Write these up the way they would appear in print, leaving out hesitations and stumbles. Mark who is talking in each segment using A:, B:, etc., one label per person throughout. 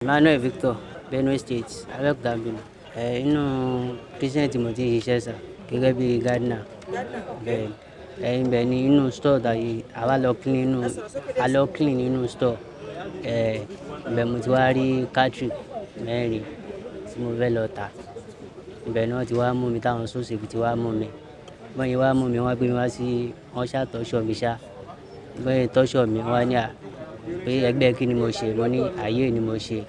A: Emmanuel Victor, Benue State, Abẹ́òkúta Benin. Inú Christian tí mo ti ń ṣiṣẹ́ sà gẹ́gẹ́ bí gardener. Bẹ́ẹ̀ ibẹ̀ ni inú store tàyè àwa lọ clean nínú store. Ibẹ̀ mo ti wá rí catering mẹ́rin tí mo fẹ́ lọ tà. Ibẹ̀ náà ti wá mú mi táwọn sóṣèlú ti wá mú mi. Bọ́n yẹn wá mú mi wọ́n gbé mi wá sí wọ́n ṣàtọ́ṣọ̀ mi ṣá. Bọ́n yẹn tọ́ṣọ̀ mi wọ́n ní pé ẹgbẹ́ kí ni mo ṣe, mo ní ayé ni mo ṣe.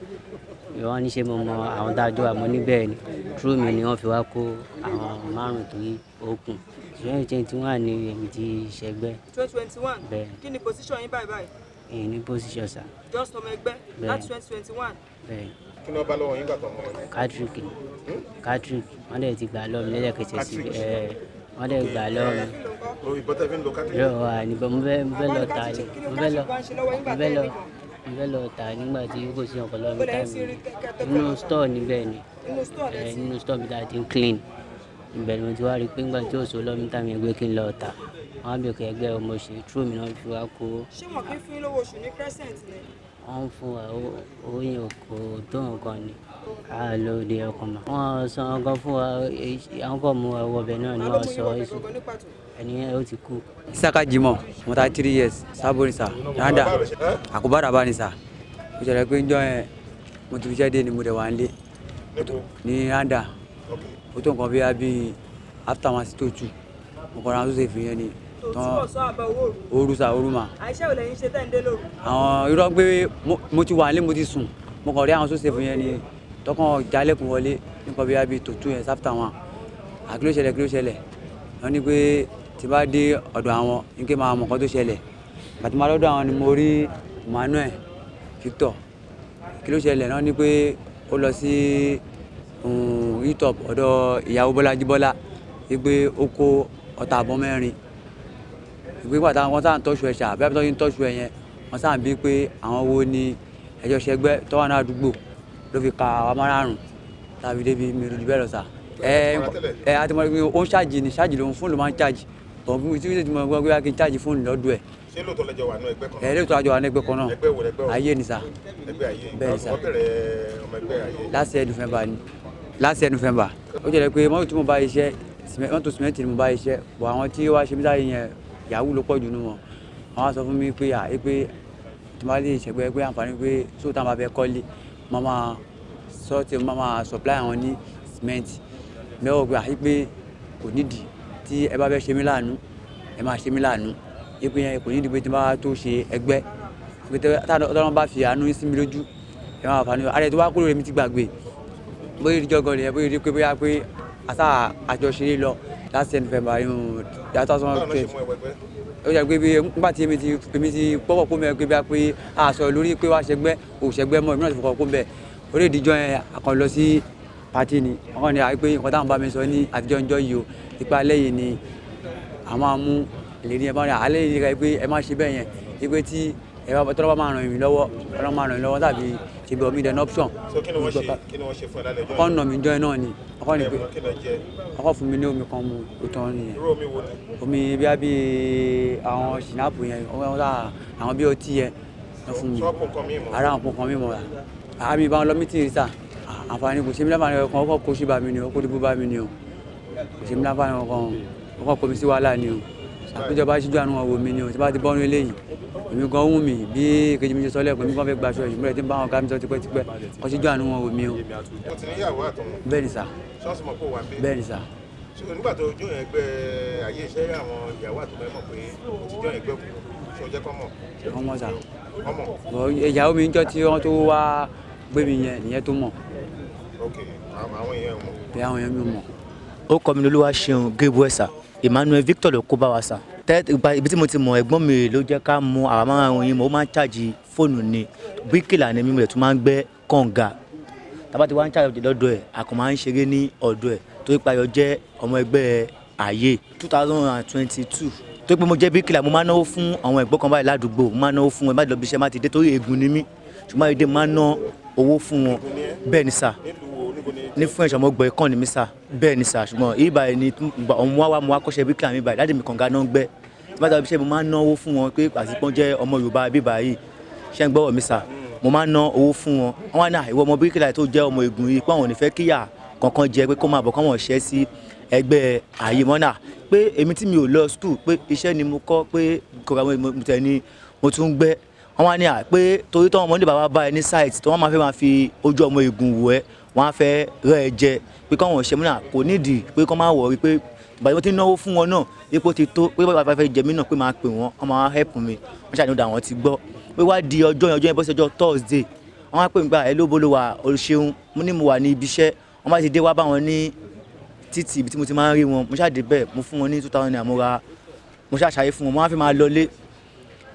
A: Wọ́n ní ṣé mo mọ àwọn tá a jọ wà, mo ní bẹ́ẹ̀ ni. Through mi ni wọ́n fi wá kó àwọn márùn-ún tó ó kù. 2021 ni èmi ti ṣẹgbẹ́.
B: 2021?
A: Bẹ́ẹ̀.
B: Kí ni position yín báyìí?
A: Èyí ní position sà.
B: Just ọmọ ẹgbẹ́ láti 2021?
A: Bẹ́ẹ̀.
C: Kí ló bá lọ́wọ́ yín gbà tó mọ̀ ọ́?
A: Catering wọ́n dẹ̀ ti gbà lọ́wọ́ mi lẹ́lẹ́kẹsẹ̀ sí wọ́n dẹ̀ gbà lọ́wọ́ mi.
C: Ìbọ̀tẹ́ fi ń lo catering?
A: Yóò wà níbẹ̀ mo fẹ́ lọ tà ní mo fẹ́ lọ tà nígbà tí kò sí ọ̀pọ̀ lọ́wọ́ mi táìmù. Inú store níbẹ̀ ni. Inú store mi dáa ti ń clean. Ibẹ̀ ni mo ti wá rí pé nígbà tí ó sọ lọ́wọ́ mi táìmù ẹgbẹ́ kí n lọ tà. Wọ́n á bí òkè ẹgbẹ́ ọmọ ṣe through mi náà fi wá kó.
B: Ṣé wọn kì í fún yín lówó oṣù ní Crescent ni?
A: Wọ́n ń fún wa owó yẹn kò tó nǹkan ni. A lò dé ọkàn mọ́. Wọ́n san ọgọ́ fún wa, àwọn kan mú wa wọbẹ̀ náà ni wọ́n sọ èso. Ẹni yẹn ó ti kú.
D: Isaka Jimoh, mo ta 3 years, Sabo ni sa, Randa, Akubara ba ni sa. Mo ṣẹlẹ̀ pé njọ́ yẹn mo ti fi iṣẹ́ dé ni mo dẹ̀ wá nílé ní Randa. Ó tó nǹkan bí i after 1 to 2, mo kọ́ra tó ṣe fi yẹn ni. Oru sa, oru ma.
B: Àìṣẹ́ ò lẹ́yìn ṣe tẹ́ ń dé lóru?
D: Àwọn irọ́ pé mo ti wà nílé mo ti sùn, mo kàn rí àwọn tó ṣe fi yẹn ni tọkàn jálẹ̀kùn wọlé nǹkan bí i to 2 yẹn after 1. Kí ló ṣẹlẹ̀? Wọ́n ní pé tí bá dé ọ̀dọ̀ àwọn ní kí n máa mọ̀ nǹkan tó ṣẹlẹ̀. Bàtí máa lọ́dọ̀ àwọn ni mo rí Emmanuel Victor. Kí ló ṣẹlẹ̀ náà ni pé ó lọ sí YouTube ọ̀dọ̀ ìyàwó Bọ́lájí Bọ́lá wípé ó kó ọta àbọ̀ mẹ́rin. Ìgbé pàtàkì wọn sáà ń tọ́ṣù ẹ̀ ṣá, bí wọ́n ti ń tọ́ṣù ẹ̀ yẹn wọ́n sáà ń bí pé àwọn wo ni ẹjọ́ ṣẹgbẹ́ tó wà ní àdúgbò ló fi ka àwọn márùn-ún tàbí débi mi rí jù bẹ́ẹ̀ lọ sà. Àti mọ̀ pé ó ń ṣáàjì lòun fóònù ló máa ń ṣáàjì. Bọ̀n tí mo gbọ́ pé kí n ṣáàjì fóònù lọ́dọ̀ ẹ̀.
C: Ṣé lóòótọ́ lẹ́jọ́ wà ní ẹgbẹ́ kan náà?
D: Lóòótọ́ àjọ wà ní ẹgbẹ́ kan náà.
C: Ẹgbẹ́ wo lẹgbẹ́ o?
D: Ayé ni sà.
C: Ẹgbẹ́ ayé.
D: Bẹ́ẹ̀ sà.
C: Wọ́n bẹ̀rẹ̀ ọmọ ẹgbẹ́ ayé.
D: Last year November. Ó jẹ́ pé mọ́tò tí mo bá iṣẹ́ mọ́tò sìmẹ́ntì ni mo bá iṣẹ́ bọ̀ àwọn tí ó wá ṣe mí láyé yẹn yahoo ló pọ̀ jù nínú wọn. Wọ́n wá sọ fún mi pé pé tí mo bá lè ṣẹgbẹ́ pé àǹfààní pé sóòtà máa fẹ́ kọ́lé máa supply àwọn ní sìmẹ́ntì. Lọ́wọ́ pé kò nídìí tí ẹ bá fẹ́ ṣe mí láàánú ẹ máa ṣe mí láàánú. Pé yẹn kò nídìí pé tí bá tó ṣe ẹgbẹ́ pé tọ́lọ́run bá fi àánú sí mi lójú ẹ máa fà ní ààrẹ tó wá kúrò mi ti gbàgbé. Bóyá ìjọgọ́ ni ẹ bóyá pé bóyá pé àṣà àjọṣeré lọ last year November yàtọ̀ sọ́nà pé ó jẹ́ pé nígbà tí èmi ti pọ́pọ̀ kó mẹ́rin pé àṣọ lórí pé wá ṣẹgbẹ́ òṣègbẹ́ mọ́ ìmúná ti fọkàn kó mẹ́ orí ìdíjọ́ yẹn àkàn lọ sí pàtí ni wọ́n ní pé nǹkan táwọn bá mi sọ ní àtijọ́ ìjọ yìí o ipa lẹ́yìn ni a máa mú ìlérí ẹ̀ bá rí alẹ́ yìí ká pé ẹ má ṣe bẹ́ẹ̀ yẹn pé tí tọ́lọ́ bá máa ràn mí lọ́wọ́ ọlọ́run máa ràn mí lọ́wọ́ tàbí ṣe bí omi dẹ́nu option.
C: So kí ni wọ́n ṣe fún ẹ lálẹ́ ọjọ́ yìí?
D: Ọkọ nà mí jọ́ náà ni ọkọ fún mi ní omi kan mu ó tán nìyẹn.
C: Irú omi wo ni?
D: Omi bí àwọn ṣìnáàpù yẹn àwọn bí ọtí yẹn lọ fún mi ara àwọn kan mímọ́ àmì ìbáwọn lọ mítì rí sà àǹfààní kò ṣe mí láǹfààní ọkàn ọkọ̀ kó ṣì bá mi ni o kó dìbò bá mi ni o kò ṣe mí láǹfààní ọkàn kò mi sí wàhálà ni o àpéjọba ṣíjú àánú wọn wò mí ni o tí bá ti bọ́nu eléyìí èmi gan wù mí bí kejì mi ṣe sọ lẹ́ẹ̀kan mi gan fẹ́ gba aṣọ yìí múlẹ̀ tí ń bá wọn ká mi sọ tipẹ́tipẹ́ kọ́ ṣíjú àánú wọn wò mí o.
C: O ti níyàwó àtọmọ?
D: Bẹ́ẹ̀ ni sà.
C: Ṣọ́ọ̀ṣì mọ̀ pé ó wà ń bẹ́ẹ̀?
D: Bẹ́ẹ̀ ni sà.
C: Nígbà tó jó ẹgbẹ́ ayé iṣẹ́ àwọn ìyàwó àtọmọ ẹ mọ̀ pé o ti jó ẹgbẹ́ òkú ṣé o jẹ́ kọ́ mọ̀?
D: Ọmọ sà.
C: Ọmọ?
D: Ìyàwó mi ń jọ tí wọ́n tó wá gbé mi yẹn nìyẹn tó mọ̀.
C: Ok, àwọn èèyàn mọ̀.
D: Bí àwọn èèyàn mi mọ̀.
E: Ó kọ́ mi lólúwa ṣeun gébú ẹ̀ sà. Emmanuel Victor ló kó bá wa sà. Ibi tí mo ti mọ̀ ẹ̀gbọ́n mi ló jẹ́ ká mú àwọn márùn-ún yìí mo máa ń ṣáàjì fóònù ni bíríkìlà ni mímú ẹ̀ tún máa ń gbẹ́ kànga. Tábà tí wọ́n ń ṣàjọjì lọ́dọ̀ ẹ̀ àkàn máa ń ṣeré ní ọ̀dọ̀ ẹ̀ tó ipa yọ jẹ́ ọmọ ẹgbẹ́ ayé 2022 tó pé mo jẹ́ bíríkìlà mo máa náwó fún àwọn ẹ̀gbọ́n kan báyìí ládùúgbò mo máa náwó fún wọn má lọ bí iṣẹ́ má ti dé torí ègún ni mí ṣùgbọ́n èdè máa ná owó fún wọn bẹ́ẹ̀ ni sà ní fún ẹ̀ṣọ́ ọmọgbọ̀n ẹ̀kọ́ ni mí sà bẹ́ẹ̀ ni sà ṣùgbọ́n ìbà ẹni ọ̀hún wá mo wá kọ́ṣẹ́ bíríkìlà mi báyìí láti mi kànga náà gbẹ́ tí bá tàbí iṣẹ́ mo máa náwó fún wọn pé àtìpọ́n jẹ́ ọmọ Yorùbá bíbá yìí ṣẹ́ ń gbọ́wọ́ mi sà mo máa ń ná owó fún wọn wọ́n wá ní ìwọ ọmọ bíríkìlà tó jẹ́ ọmọ Ègùn yìí pé àwọn ò ní fẹ́ kíyà kankan jẹ pé kó máa bọ̀ káwọn ṣẹ́ sí ẹgbẹ́ ààyè mọ́nà pé èmi tí mi ò lọ school pé iṣẹ́ ni mo kọ́ pé kòkà mo tẹ̀ ni mo tún gbẹ́ wọ́n wá ní pé torí tọ́wọ́n ọmọdé bàbá bá ẹ ní site tí wọ́n máa fẹ́ máa fi ojú ọmọ Ègùn wò ẹ́ wọ́n á fẹ́ rẹ́ ẹ jẹ pé káwọn ṣẹ́ mọ́nà kò nídìí pé kọ́ máa wọ̀ rí pé ìgbà tí mo ti náwó fún wọn náà ipò ti tó pé bàbá fẹ́ jẹ mí náà pé máa pè wọ́n wọ́n máa help mi wọ́n ṣàdéhùn àwọn ti gbọ́ pé wá di ọjọ́ yẹn bọ́ sí ọjọ́ Thursday wọ́n á pè mí gbà ẹ lóbo ló wà Ṣeun mo ní mo wà ní ibi iṣẹ́ wọ́n bá ti dé wá bá wọn ní títì ibi tí mo ti máa ń rí wọn mo ṣáà dé bẹ́ẹ̀ mo fún wọn ní 2000 naira mo ṣáà ṣàyè fún wọn mo wá fi máa lọlé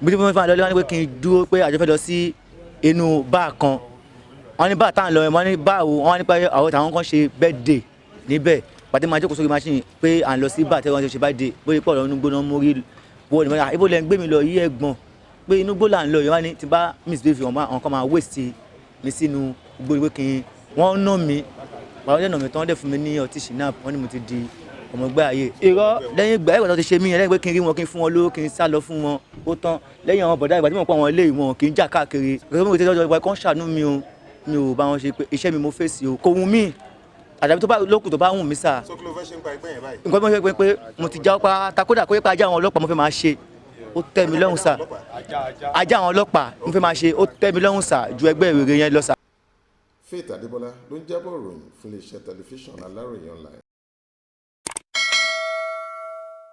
E: bí mo fi máa lọlé wọn ní pé kí n dúró pé àjọ fẹ́ lọ sí inú báà kan wọn ní báà táwọn lọ wọn ní báà wo wọn ní pé àwọn táwọn kan ṣe birthday níbẹ̀ pàtẹ́ máa jókòó sórí machine pé à ń lọ sí báà tẹ́wọ́n ṣe birthday bóyá pọ̀ lọ́nu gbóná mórí bó ni ibo lẹ́ ń gbé mi lọ yí ẹ̀gbọ́n pé inú gbó là ń lọ yìí wá ní ti bá misbehave àwọn kan máa waste mi sínú gbogbo kí wọ́n ná mi àwọn ọ̀dẹ́ nà mí tán wọ́n dẹ̀ fún mi ní ọtí ṣìnà wọ́n ní mo ti di ọmọ ẹgbẹ́ ayé irọ́ lẹ́yìn ìgbà ẹ̀gbọ́n tó ti ṣe mí yẹn lẹ́yìn pé kí n rí wọn kí n fún wọn lówó kí n sá lọ fún wọn ó tán lẹ́yìn àwọn bọ̀dá ìgbà tí mo pa àwọn ilé ìwọ̀n kì í jà káàkiri gẹ́gẹ́ bí mo ti tọ́jú ọgbà kan ṣàánú mi o mi ò bá wọn ṣe pé iṣẹ́ mi mo fèsì o kò wù mí àdàbí tó bá lókùn tó bá wù mí sà.
C: so kí ló fẹ́ ṣe ń pa ẹgbẹ́ yẹn báyìí.
E: nǹkan bí mo ṣe pé mo ti já pa takódà kó yẹ pé ajá àwọn ọlọ́pàá mo fẹ́ máa ṣe ó tẹ́ mi lọ́rùn sà ajá àwọn ọlọ́pàá mo fẹ́ máa ṣe ó tẹ́ mi lọ́rùn sà ju ẹgbẹ́ ìrere yẹn lọ sà.
F: Faith Adébọ́lá ló ń jábọ̀ ròyìn fún iléeṣẹ́ tẹlifíṣàn Aláròyé online.